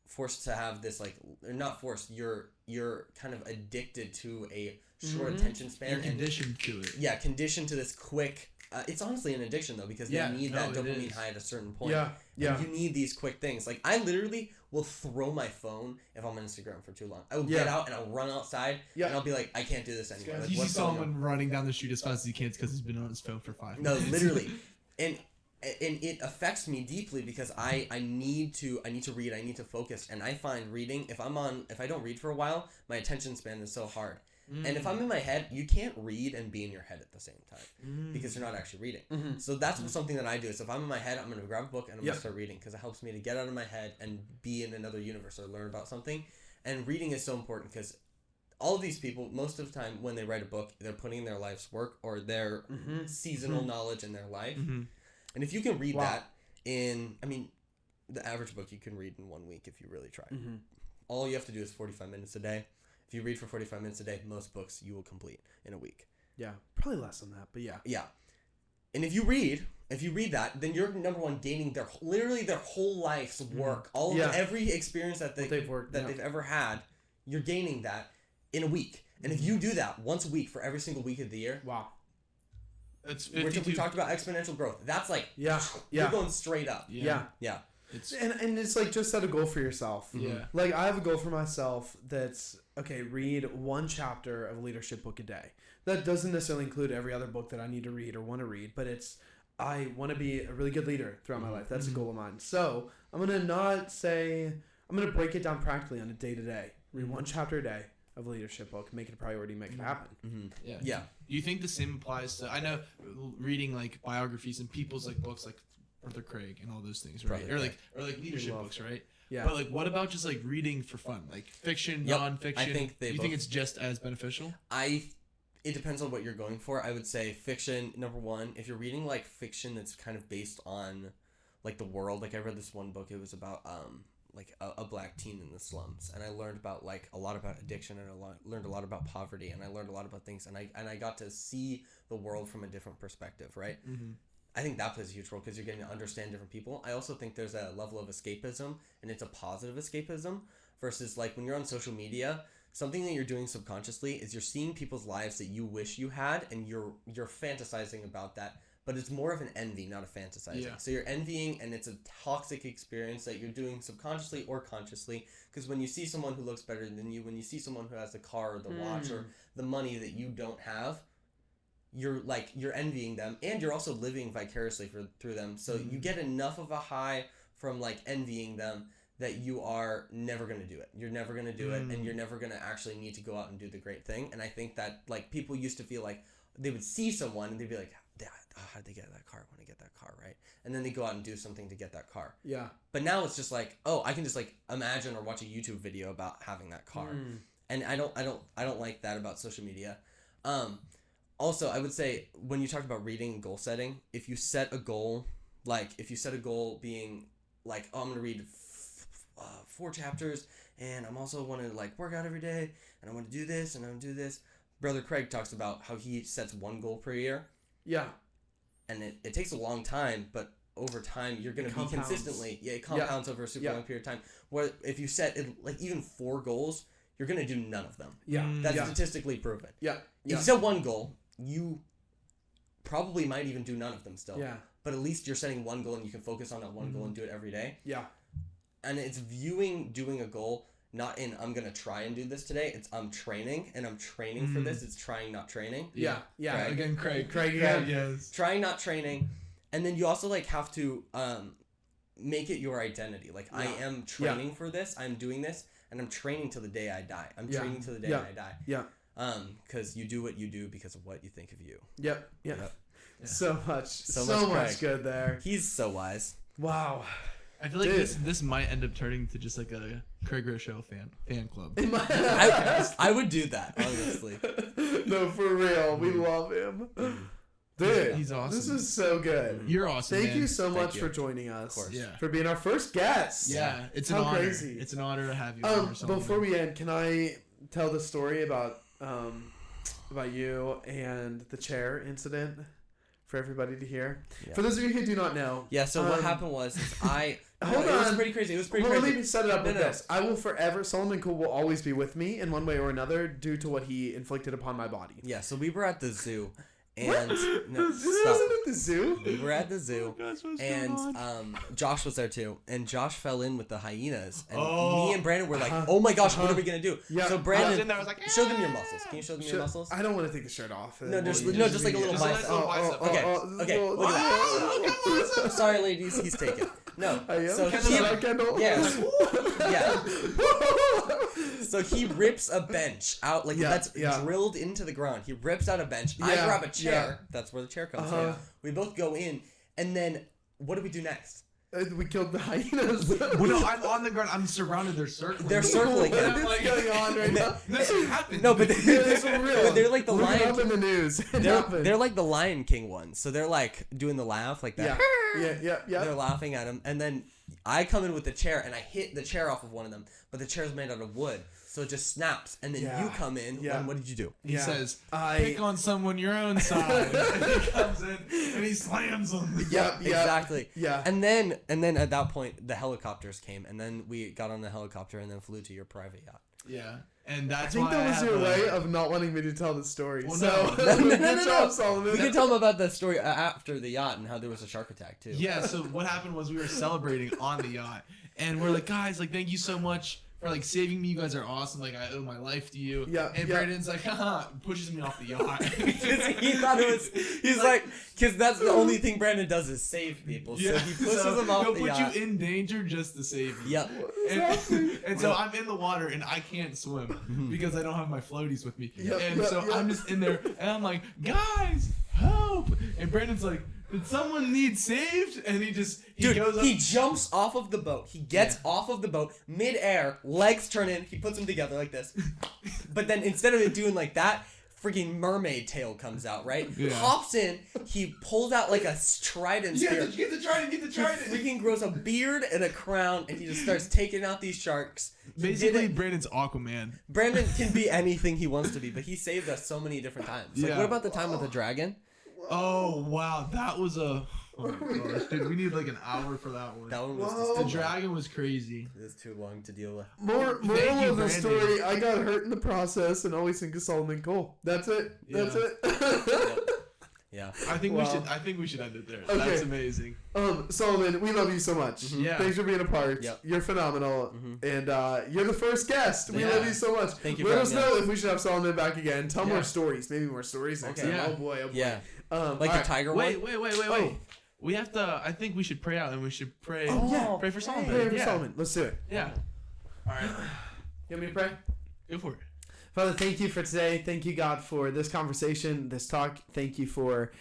forced to have this, like, not forced, you're kind of addicted to a short attention span. You're conditioned to it. Yeah, conditioned to this quick. It's honestly an addiction though, because they need that dopamine high at a certain point. Yeah. And you need these quick things. Like, I literally will throw my phone if I'm on Instagram for too long. I will get out and I'll run outside and I'll be like, I can't do this anymore. Like, You see someone running down the street as fast as he can because he's been on his phone for 5 minutes. No, literally. And it affects me deeply because I need to read, I need to focus, and I find reading, if I don't read for a while, my attention span is so hard. And if I'm in my head, you can't read and be in your head at the same time because you're not actually reading. So that's something that I do. So if I'm in my head, I'm going to grab a book and I'm going to start reading, because it helps me to get out of my head and be in another universe or learn about something. And reading is so important because all of these people, most of the time when they write a book, they're putting in their life's work or their seasonal knowledge in their life. And if you can read that the average book you can read in 1 week if you really try. All you have to do is 45 minutes a day. If you read for 45 minutes a day, most books you will complete in a week. Yeah, probably less than that, but yeah. Yeah. And if you read that, then you're, number one, gaining their whole life's work. Every experience that they've ever had, you're gaining that in a week. And if you do that once a week for every single week of the year. Wow. That's we talked about exponential growth. That's like, you're going straight up. Yeah. And it's like, just set a goal for yourself. Yeah. Like, I have a goal for myself that's, okay, read one chapter of a leadership book a day. That doesn't necessarily include every other book that I need to read or want to read, but I want to be a really good leader throughout my life. That's a goal of mine. So I'm going to break it down practically on a day-to-day. Read one chapter a day of a leadership book, make it a priority, make it happen. Yeah. Do you think the same applies to, I know reading like biographies and people's like books like Brother Craig and all those things, right? Or like leadership books, right? Yeah. But like, what about just like reading for fun, like fiction, nonfiction? I think do you think it's just as beneficial? It depends on what you're going for. I would say fiction, number one. If you're reading like fiction that's kind of based on like the world, like I read this one book. It was about like a black teen in the slums, and I learned about like a lot about addiction, and learned a lot about poverty, and I learned a lot about things, and I got to see the world from a different perspective, right? I think that plays a huge role because you're getting to understand different people. I also think there's a level of escapism, and it's a positive escapism versus like when you're on social media, something that you're doing subconsciously is you're seeing people's lives that you wish you had, and you're fantasizing about that. But it's more of an envy, not a fantasizing. Yeah. So you're envying, and it's a toxic experience that you're doing subconsciously or consciously. Because when you see someone who looks better than you, when you see someone who has the car or the watch or the money that you don't have, you're envying them, and you're also living vicariously through them. So you get enough of a high from like envying them that you are never going to do it. You're never going to do it, and you're never going to actually need to go out and do the great thing. And I think that like people used to feel like they would see someone and they'd be like, how did they get that car? I want to get that car, right? And then they go out and do something to get that car. Yeah. But now it's just like, oh, I can just like imagine or watch a YouTube video about having that car. And I don't like that about social media. Also, I would say when you talk about reading and goal setting, if you set a goal being like, oh, I'm going to read 4 chapters, and I'm also want to like work out every day, and I want to do this, and I want to do this. Brother Craig talks about how he sets one goal per year. Yeah. And it takes a long time, but over time you're going to be consistently. Yeah, it compounds over a super long period of time. Where if you set like even 4 goals, you're going to do none of them. Yeah. That's statistically proven. Yeah. If you set one goal, you probably might even do none of them still. Yeah. But at least you're setting one goal and you can focus on that one goal and do it every day. Yeah. And it's viewing doing a goal not in I'm gonna try and do this today. It's I'm training and I'm training for this. It's trying, not training. Yeah. Craig. Again, Craig. Yes. Trying, not training. And then you also like have to make it your identity. Like I am training for this. I'm doing this, and I'm training till the day I die. I'm training till the day I die. Yeah. Because you do what you do because of what you think of you. Yep. Yeah. Yeah. So much Craig. good there. He's so wise. Wow. I feel like this might end up turning to just like a Craig Rochelle fan club. I would do that, honestly. No, for real. We love him. Dude, he's awesome. This is so good. You're awesome. Thank man. you so much you. for joining us. Of course. Yeah. For being our first guest. Yeah, it's How an honor. crazy. It's an honor to have you. On Before we end, can I tell the story about you and the chair incident for everybody to hear? Yeah. For those of you who do not know. Yeah, so what happened was Hold it was on. pretty crazy. It was pretty Well, crazy. let me set it up with this. I will forever, Solomon Cool will always be with me in one way or another due to what he inflicted upon my body. Yeah, so we were at the zoo. And no, This isn't at the zoo. we were at the zoo, Gosh, what's and going on? Josh was there too. And Josh fell in with the hyenas, and Oh. me and Brandon were like, "Oh my gosh, what are we gonna do?" Yeah. So I was Brandon, in there. I was like, show them your muscles. Can you show them your muscles? I don't want to take the shirt off. No, just you just like a little just a bicep. little bicep. Okay, look at that. Sorry, ladies, he's taken. No, so Kendall. yeah, yeah. So he rips a bench out that's drilled into the ground. He rips out a bench. I grab a chair. That's where the chair comes from. We both go in, and then what do we do next? We killed the hyenas. Well, no, I'm on the ground. I'm surrounded. They're circling. They're circling What him. is going on right now? This happened. No, but It's real. but they're like the Look it Lion up in the news. It They're, happened. they're like the Lion King ones. So they're like doing the laugh like that. Yeah. They're laughing at him. And then I come in with the chair and I hit the chair off of one of them. But the chair's made out of wood. So it just snaps. And then you come in. Yeah. And what did you do? He says, pick on someone your own side. And he comes in and he slams them. Yep. Exactly. Yeah. And then at that point, the helicopters came. And then we got on the helicopter and then flew to your private yacht. Yeah. And that's I think why that was have your a- way of not wanting me to tell the story. Well, so no. good job, Solomon. You can tell them about the story after the yacht and how there was a shark attack too. Yeah, so what happened was we were celebrating on the yacht. And we're like, guys, like, thank you so much for, like, saving me. You guys are awesome. Like, I owe my life to you. Yeah, And yeah. Brandon's like, haha, pushes me off the yacht. He thought it was. He's like, because that's the only thing Brandon does is save people. So he pushes them off he'll the put yacht. you in danger just to save you. Yep. And so I'm in the water and I can't swim because I don't have my floaties with me. Yep, And yep, so yep. I'm just in there and I'm like, guys, help! And Brandon's like, did someone need saved? And he Dude, goes up. he jumps off of the boat. He gets off of the boat mid-air, legs turn in. He puts them together like this. But then instead of it doing like that, freaking mermaid tail comes out, right? Yeah. Hops in. He pulls out like a trident spear. Get the trident. He freaking grows a beard and a crown, and he just starts taking out these sharks. He did Basically, it. Brandon's Aquaman. Brandon can be anything he wants to be, but he saved us so many different times. Like, Yeah. what about the time with the dragon? Oh, wow. That was a... Oh, my gosh. Dude, we need like an hour for that one. That one was Whoa. The just dragon was crazy. it was too long to deal with. Moral Thank you, of the Brandon. story, I got hurt in the process and always think of Solomon Cole. That's it. That's Yeah. it. Yeah. I think Wow. we should end it there. Okay. That's amazing. Solomon, we love you so much. Yeah. Thanks for being a part. Yep. You're phenomenal. And you're the first guest. We Yeah. love you so much. Thank you Let for us having know us. if we should have Solomon back again. Tell Yeah. more stories. Maybe more stories next Okay. time. Yeah. Oh boy. Oh boy. Yeah. Like all the right. tiger Wait. one? Oh. We have to. I think we should pray out and we should pray. Oh, yeah. Pray for Solomon. Pray for yeah. Solomon. Let's do it. Yeah. All right. You want me to pray? Go for it. Father, thank you for today. Thank you, God, for this conversation, this talk. Thank you for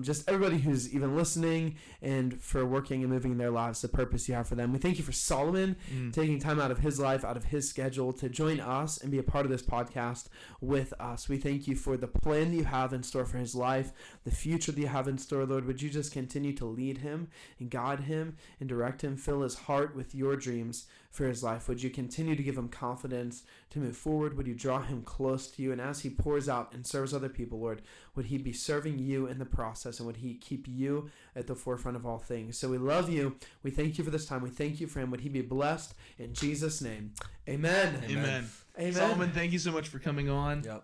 just everybody who's even listening and for working and moving in their lives, the purpose you have for them. We thank you for Solomon taking time out of his life, out of his schedule to join us and be a part of this podcast with us. We thank you for the plan that you have in store for his life, the future that you have in store, Lord. Would you just continue to lead him and guide him and direct him, fill his heart with your dreams for his life? Would you continue to give him confidence to move forward? Would you draw him close to you? And as he pours out and serves other people, Lord, would he be serving you in the process, and would he keep you at the forefront of all things? So we love you. We thank you for this time. We thank you for him. Would he be blessed in Jesus' name? Amen. Amen. Amen. Solomon, thank you so much for coming on. Yep.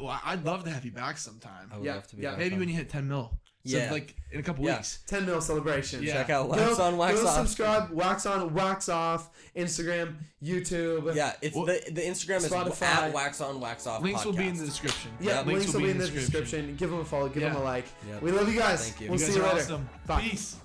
Well, I'd love to have you back sometime. I would Yeah, love to be yeah. back Maybe on. when you hit 10 mil. So Yeah. like in a couple Yeah. weeks. 10 mil celebration. Yeah. Check out Wax On, Wax go Off. subscribe. Wax On, Wax Off. Instagram, YouTube. Yeah, it's Well, the Instagram is Spotify. at Wax On, Wax Off. Links will be in podcast. the description. Yeah, links will be in the description. Give them a follow. Give them a like. Yep. We love you guys. Thank you. We'll You see guys you are later. awesome. Bye. Peace.